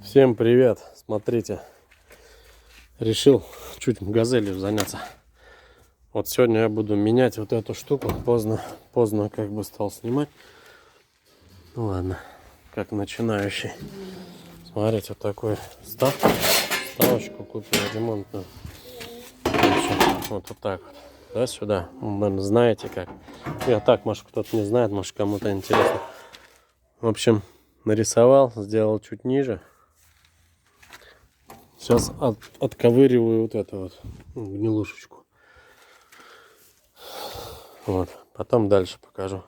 Всем привет! Смотрите, решил чуть газелью заняться. Вот сегодня я буду менять вот эту штуку. Поздно как бы стал снимать. Ну ладно, как начинающий. Смотрите, вот такой вставочку купил ремонтную. Вот так вот. Да, сюда. Наверное, знаете как. Я так, может, кто-то не знает, может, кому-то интересно. В общем, нарисовал, сделал чуть ниже. Сейчас отковыриваю вот эту вот гнилушечку. Вот. Потом дальше покажу.